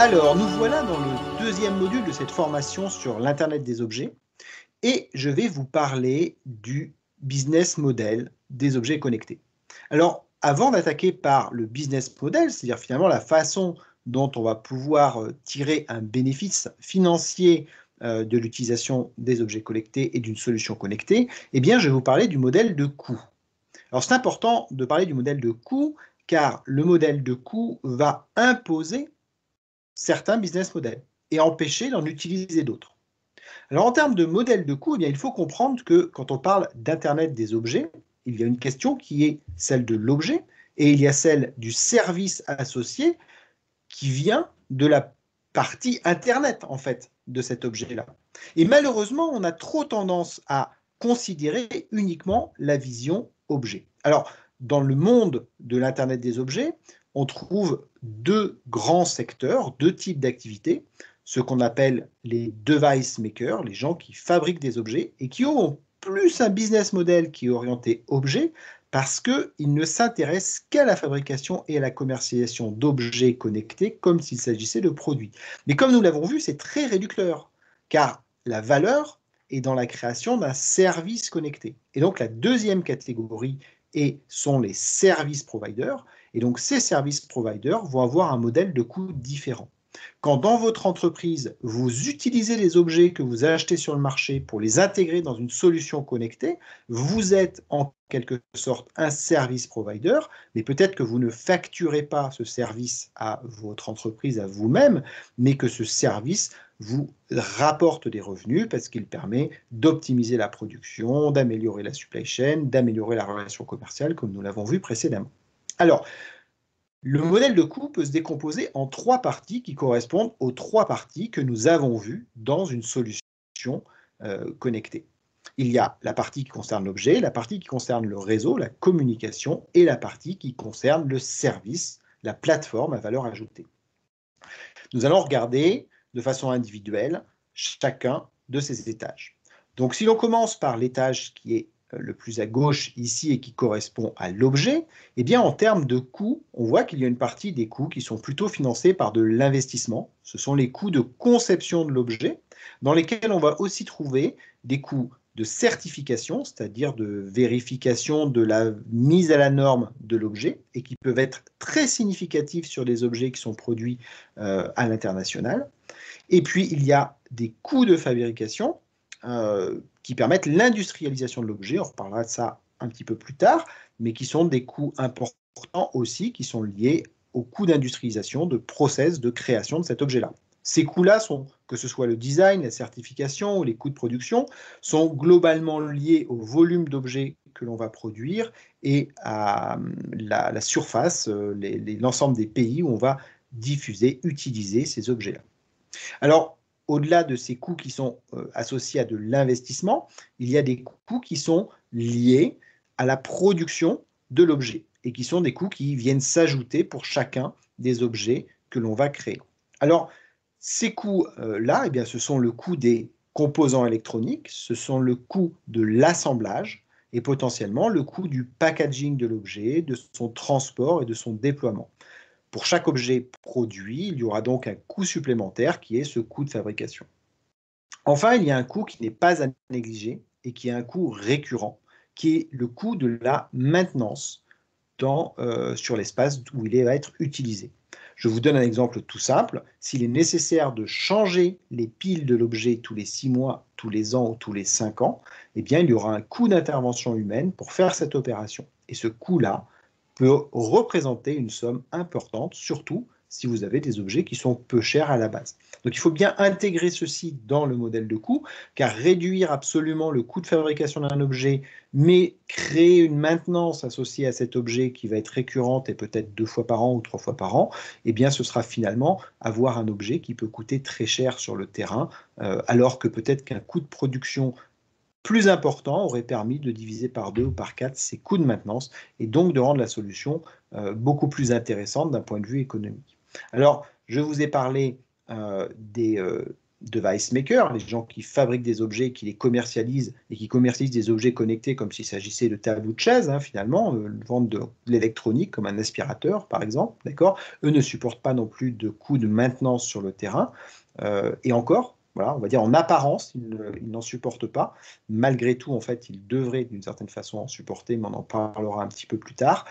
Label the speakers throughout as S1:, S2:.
S1: Alors, nous voilà dans le deuxième module de cette formation sur l'Internet des objets et je vais vous parler du business model des objets connectés. Alors, avant d'attaquer par le business model, c'est-à-dire finalement la façon dont on va pouvoir tirer un bénéfice financier de l'utilisation des objets connectés et d'une solution connectée, eh bien, je vais vous parler du modèle de coût. Alors, c'est important de parler du modèle de coût car le modèle de coût va imposer certains business models et empêcher d'en utiliser d'autres. Alors en termes de modèle de coût, eh bien, il faut comprendre que quand on parle d'Internet des objets, il y a une question qui est celle de l'objet et il y a celle du service associé qui vient de la partie Internet en fait de cet objet-là. Et malheureusement, on a trop tendance à considérer uniquement la vision objet. Alors, dans le monde de l'Internet des objets, on trouve deux grands secteurs, deux types d'activités, ce qu'on appelle les device makers, les gens qui fabriquent des objets et qui ont plus un business model qui est orienté objet, parce qu'ils ne s'intéressent qu'à la fabrication et à la commercialisation d'objets connectés comme s'il s'agissait de produits. Mais comme nous l'avons vu, c'est très réducteur, car la valeur est dans la création d'un service connecté. Et donc la deuxième catégorie sont les service providers, et donc ces service providers vont avoir un modèle de coût différent. Quand dans votre entreprise, vous utilisez les objets que vous achetez sur le marché pour les intégrer dans une solution connectée, vous êtes en quelque sorte un service provider, mais peut-être que vous ne facturez pas ce service à votre entreprise, à vous-même, mais que ce service vous rapporte des revenus parce qu'il permet d'optimiser la production, d'améliorer la supply chain, d'améliorer la relation commerciale, comme nous l'avons vu précédemment. Alors, le modèle de coût peut se décomposer en trois parties qui correspondent aux trois parties que nous avons vues dans une solution connectée. Il y a la partie qui concerne l'objet, la partie qui concerne le réseau, la communication, et la partie qui concerne le service, la plateforme à valeur ajoutée. Nous allons regarder de façon individuelle chacun de ces étages. Donc si l'on commence par l'étage qui est le plus à gauche ici et qui correspond à l'objet, eh bien en termes de coûts, on voit qu'il y a une partie des coûts qui sont plutôt financés par de l'investissement. Ce sont les coûts de conception de l'objet, dans lesquels on va aussi trouver des coûts de certification, c'est-à-dire de vérification de la mise à la norme de l'objet, et qui peuvent être très significatifs sur des objets qui sont produits à l'international. Et puis, il y a des coûts de fabrication qui permettent l'industrialisation de l'objet. On reparlera de ça un petit peu plus tard, mais qui sont des coûts importants aussi, qui sont liés aux coûts d'industrialisation, de process, de création de cet objet-là. Ces coûts-là sont, que ce soit le design, la certification ou les coûts de production, sont globalement liés au volume d'objets que l'on va produire et à la surface, l'ensemble des pays où on va diffuser, utiliser ces objets-là. Alors, au-delà de ces coûts qui sont associés à de l'investissement, il y a des coûts qui sont liés à la production de l'objet et qui sont des coûts qui viennent s'ajouter pour chacun des objets que l'on va créer. Alors, ces coûts-là, eh bien, ce sont le coût des composants électroniques, ce sont le coût de l'assemblage et potentiellement le coût du packaging de l'objet, de son transport et de son déploiement. Pour chaque objet produit, il y aura donc un coût supplémentaire qui est ce coût de fabrication. Enfin, il y a un coût qui n'est pas à négliger et qui est un coût récurrent, qui est le coût de la maintenance sur l'espace où il va être utilisé. Je vous donne un exemple tout simple. S'il est nécessaire de changer les piles de l'objet tous les 6 mois, tous les ans ou tous les 5 ans, eh bien, il y aura un coût d'intervention humaine pour faire cette opération. Et ce coût-là peut représenter une somme importante, surtout si vous avez des objets qui sont peu chers à la base. Donc il faut bien intégrer ceci dans le modèle de coût, car réduire absolument le coût de fabrication d'un objet, mais créer une maintenance associée à cet objet qui va être récurrente et peut-être 2 fois par an ou 3 fois par an, eh bien ce sera finalement avoir un objet qui peut coûter très cher sur le terrain, alors que peut-être qu'un coût de production plus important aurait permis de diviser par 2 ou par 4 ces coûts de maintenance et donc de rendre la solution beaucoup plus intéressante d'un point de vue économique. Alors, je vous ai parlé device makers, les gens qui fabriquent des objets, qui les commercialisent et qui commercialisent des objets connectés comme s'il s'agissait de tables ou de chaises, hein, finalement, vendent de l'électronique comme un aspirateur par exemple, d'accord. Eux ne supportent pas non plus de coûts de maintenance sur le terrain, et encore, voilà, on va dire en apparence, ils n'en supportent pas. Malgré tout, en fait, ils devraient d'une certaine façon en supporter, mais on en parlera un petit peu plus tard.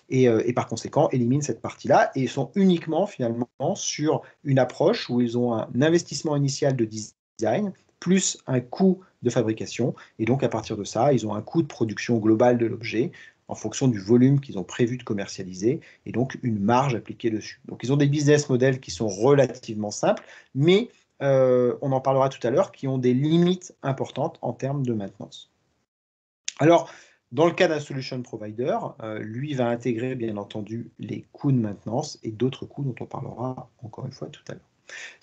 S1: Et par conséquent, éliminent cette partie-là et sont uniquement finalement sur une approche où ils ont un investissement initial de design plus un coût de fabrication. Et donc, à partir de ça, ils ont un coût de production global de l'objet en fonction du volume qu'ils ont prévu de commercialiser, et donc une marge appliquée dessus. Donc, ils ont des business models qui sont relativement simples, mais on en parlera tout à l'heure, qui ont des limites importantes en termes de maintenance. Alors, dans le cas d'un solution provider, lui va intégrer bien entendu les coûts de maintenance et d'autres coûts dont on parlera encore une fois tout à l'heure.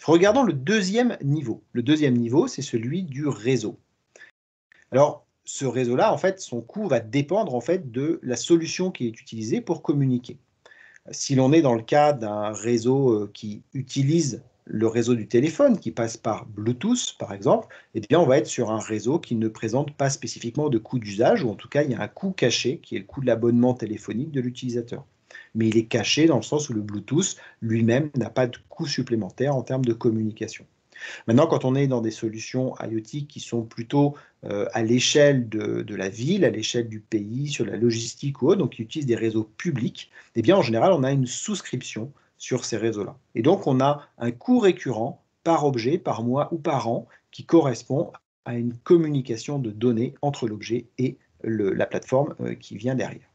S1: Regardons le deuxième niveau. Le deuxième niveau, c'est celui du réseau. Alors, ce réseau-là, en fait, son coût va dépendre en fait de la solution qui est utilisée pour communiquer. Si l'on est dans le cas d'un réseau qui utilise le réseau du téléphone, qui passe par Bluetooth, par exemple, eh bien, on va être sur un réseau qui ne présente pas spécifiquement de coût d'usage, ou en tout cas, il y a un coût caché, qui est le coût de l'abonnement téléphonique de l'utilisateur. Mais il est caché dans le sens où le Bluetooth lui-même n'a pas de coût supplémentaire en termes de communication. Maintenant, quand on est dans des solutions IoT qui sont plutôt à l'échelle de la ville, à l'échelle du pays, sur la logistique ou autre, donc qui utilisent des réseaux publics, eh bien, en général, on a une souscription sur ces réseaux-là. Et donc, on a un coût récurrent par objet, par mois ou par an qui correspond à une communication de données entre l'objet et la plateforme qui vient derrière.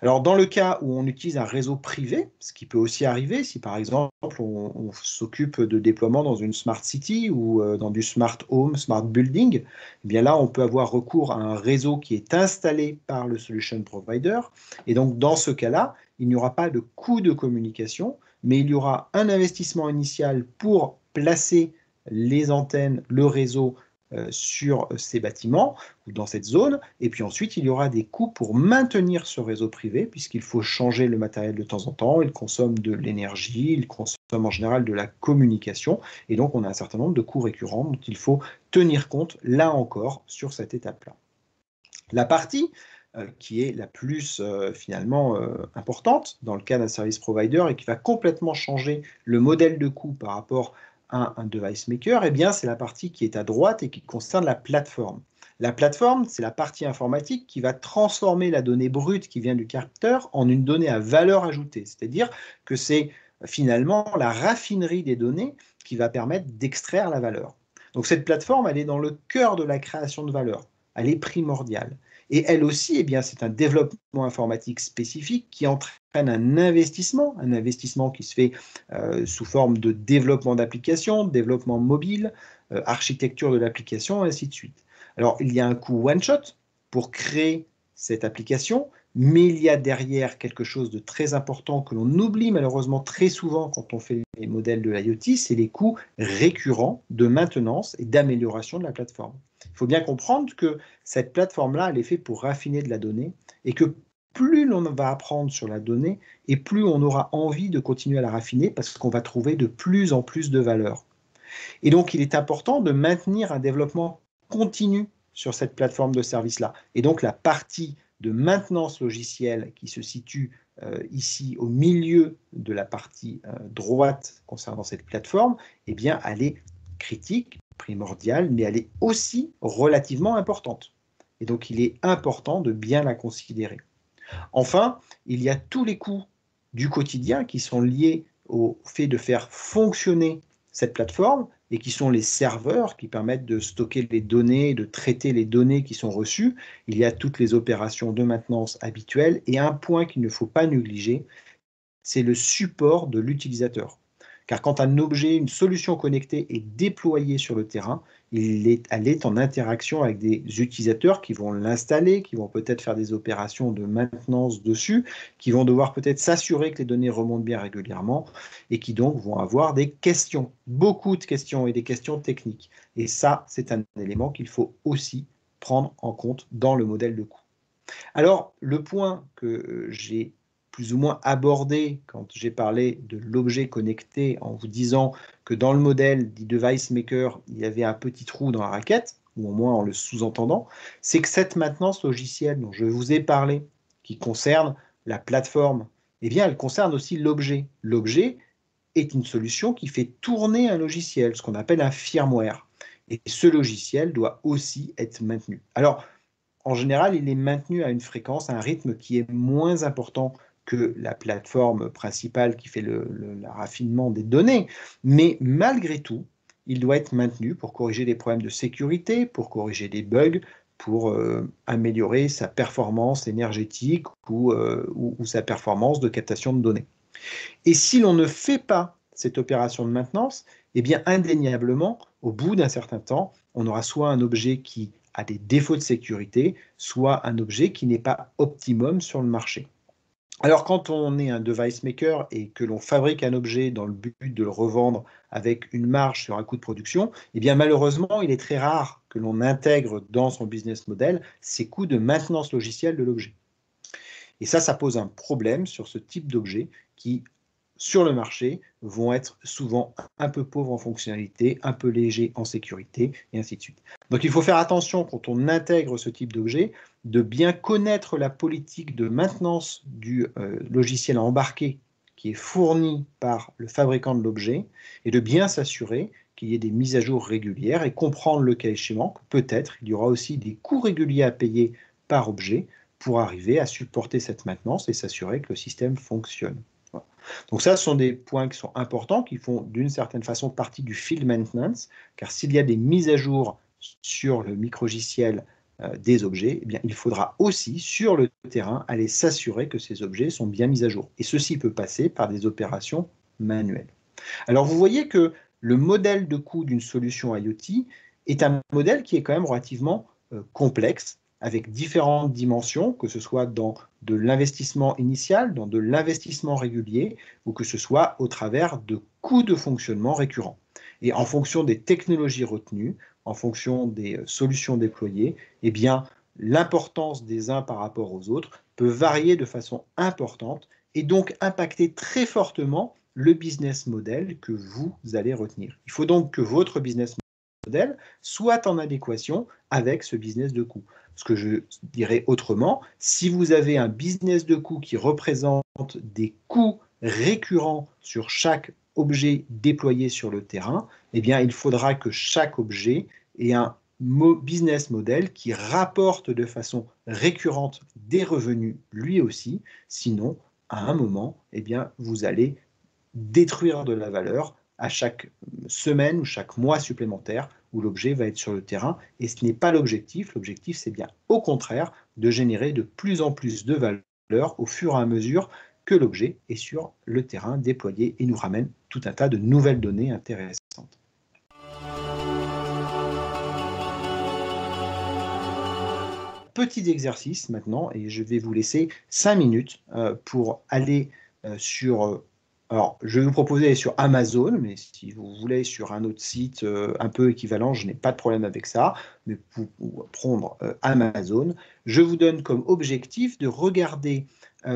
S1: Alors, dans le cas où on utilise un réseau privé, ce qui peut aussi arriver si par exemple on s'occupe de déploiement dans une smart city ou dans du smart home, smart building, eh bien là on peut avoir recours à un réseau qui est installé par le solution provider. Et donc dans ce cas-là, il n'y aura pas de coût de communication, mais il y aura un investissement initial pour placer les antennes, le réseau sur ces bâtiments ou dans cette zone, et puis ensuite il y aura des coûts pour maintenir ce réseau privé, puisqu'il faut changer le matériel de temps en temps, il consomme de l'énergie, il consomme en général de la communication, et donc on a un certain nombre de coûts récurrents dont il faut tenir compte, là encore, sur cette étape-là. La partie qui est la plus finalement importante dans le cas d'un service provider et qui va complètement changer le modèle de coût par rapport à un device maker, eh bien c'est la partie qui est à droite et qui concerne la plateforme. La plateforme, c'est la partie informatique qui va transformer la donnée brute qui vient du capteur en une donnée à valeur ajoutée. C'est-à-dire que c'est finalement la raffinerie des données qui va permettre d'extraire la valeur. Donc cette plateforme, elle est dans le cœur de la création de valeur. Elle est primordiale. Et elle aussi, eh bien, c'est un développement informatique spécifique qui entraîne un investissement qui se fait sous forme de développement d'applications, développement mobile, architecture de l'application, et ainsi de suite. Alors, il y a un coût one-shot pour créer cette application, mais il y a derrière quelque chose de très important que l'on oublie malheureusement très souvent quand on fait les modèles de l'IoT, c'est les coûts récurrents de maintenance et d'amélioration de la plateforme. Il faut bien comprendre que cette plateforme-là, elle est faite pour raffiner de la donnée et que plus l'on va apprendre sur la donnée et plus on aura envie de continuer à la raffiner parce qu'on va trouver de plus en plus de valeur. Et donc, il est important de maintenir un développement continu sur cette plateforme de service-là. Et donc, la partie de maintenance logicielle qui se situe ici au milieu de la partie droite concernant cette plateforme, eh bien, elle est critique, primordiale, mais elle est aussi relativement importante. Et donc, il est important de bien la considérer. Enfin, il y a tous les coûts du quotidien qui sont liés au fait de faire fonctionner cette plateforme et qui sont les serveurs qui permettent de stocker les données, de traiter les données qui sont reçues. Il y a toutes les opérations de maintenance habituelles et un point qu'il ne faut pas négliger, c'est le support de l'utilisateur. Car quand un objet, une solution connectée est déployée sur le terrain, elle est en interaction avec des utilisateurs qui vont l'installer, qui vont peut-être faire des opérations de maintenance dessus, qui vont devoir peut-être s'assurer que les données remontent bien régulièrement et qui donc vont avoir des questions, beaucoup de questions et des questions techniques. Et ça, c'est un élément qu'il faut aussi prendre en compte dans le modèle de coût. Alors, le point que j'ai plus ou moins abordé quand j'ai parlé de l'objet connecté en vous disant que dans le modèle du device maker, il y avait un petit trou dans la raquette, ou au moins en le sous-entendant, c'est que cette maintenance logicielle dont je vous ai parlé, qui concerne la plateforme, eh bien, elle concerne aussi l'objet. L'objet est une solution qui fait tourner un logiciel, ce qu'on appelle un firmware. Et ce logiciel doit aussi être maintenu. Alors, en général, il est maintenu à une fréquence, à un rythme qui est moins important que la plateforme principale qui fait le raffinement des données. Mais malgré tout, il doit être maintenu pour corriger des problèmes de sécurité, pour corriger des bugs, pour améliorer sa performance énergétique ou sa performance de captation de données. Et si l'on ne fait pas cette opération de maintenance, eh bien indéniablement, au bout d'un certain temps, on aura soit un objet qui a des défauts de sécurité, soit un objet qui n'est pas optimum sur le marché. Alors quand on est un device maker et que l'on fabrique un objet dans le but de le revendre avec une marge sur un coût de production, eh bien malheureusement, il est très rare que l'on intègre dans son business model ces coûts de maintenance logicielle de l'objet. Et ça pose un problème sur ce type d'objet qui, sur le marché, vont être souvent un peu pauvres en fonctionnalité, un peu légers en sécurité, et ainsi de suite. Donc il faut faire attention quand on intègre ce type d'objet, de bien connaître la politique de maintenance du logiciel embarqué qui est fourni par le fabricant de l'objet, et de bien s'assurer qu'il y ait des mises à jour régulières, et comprendre le cas échéant que peut-être il y aura aussi des coûts réguliers à payer par objet pour arriver à supporter cette maintenance et s'assurer que le système fonctionne. Voilà. Donc ça, ce sont des points qui sont importants, qui font d'une certaine façon partie du field maintenance, car s'il y a des mises à jour sur le micrologiciel des objets, eh bien, il faudra aussi, sur le terrain, aller s'assurer que ces objets sont bien mis à jour. Et ceci peut passer par des opérations manuelles. Alors vous voyez que le modèle de coût d'une solution IoT est un modèle qui est quand même relativement complexe, avec différentes dimensions, que ce soit dans de l'investissement initial, dans de l'investissement régulier, ou que ce soit au travers de coûts de fonctionnement récurrents. Et en fonction des technologies retenues, en fonction des solutions déployées, eh bien, l'importance des uns par rapport aux autres peut varier de façon importante et donc impacter très fortement le business model que vous allez retenir. Il faut donc que votre business model soit en adéquation avec ce business de coût. Ce que je dirais autrement, si vous avez un business de coût qui représente des coûts récurrents sur chaque objet déployé sur le terrain, eh bien, il faudra que chaque objet ait un business model qui rapporte de façon récurrente des revenus lui aussi, sinon, à un moment, eh bien, vous allez détruire de la valeur à chaque semaine ou chaque mois supplémentaire où l'objet va être sur le terrain. Et ce n'est pas l'objectif. L'objectif, c'est bien au contraire de générer de plus en plus de valeur au fur et à mesure que l'objet est sur le terrain déployé et nous ramène tout un tas de nouvelles données intéressantes. Petit exercice maintenant, et je vais vous laisser 5 minutes pour aller sur... alors, je vais vous proposer d'aller sur Amazon, mais si vous voulez sur un autre site un peu équivalent, je n'ai pas de problème avec ça, mais pour prendre Amazon, je vous donne comme objectif de regarder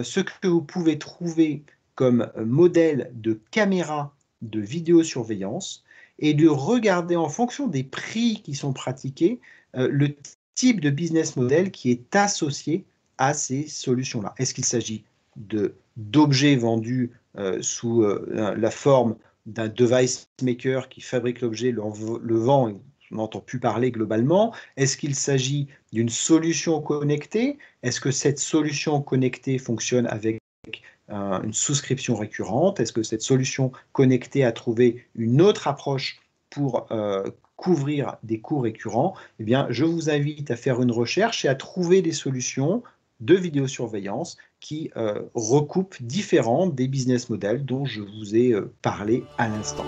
S1: ce que vous pouvez trouver comme modèle de caméra de vidéosurveillance et de regarder en fonction des prix qui sont pratiqués le type de business model qui est associé à ces solutions-là. Est-ce qu'il s'agit d'objets vendus sous la forme d'un device maker qui fabrique l'objet, le vend et on n'entend plus parler globalement? Est-ce qu'il s'agit d'une solution connectée? Est-ce que cette solution connectée fonctionne avec une souscription récurrente? Est-ce que cette solution connectée a trouvé une autre approche pour couvrir des coûts récurrents? Eh bien, je vous invite à faire une recherche et à trouver des solutions de vidéosurveillance qui recoupent différents des business models dont je vous ai parlé à l'instant.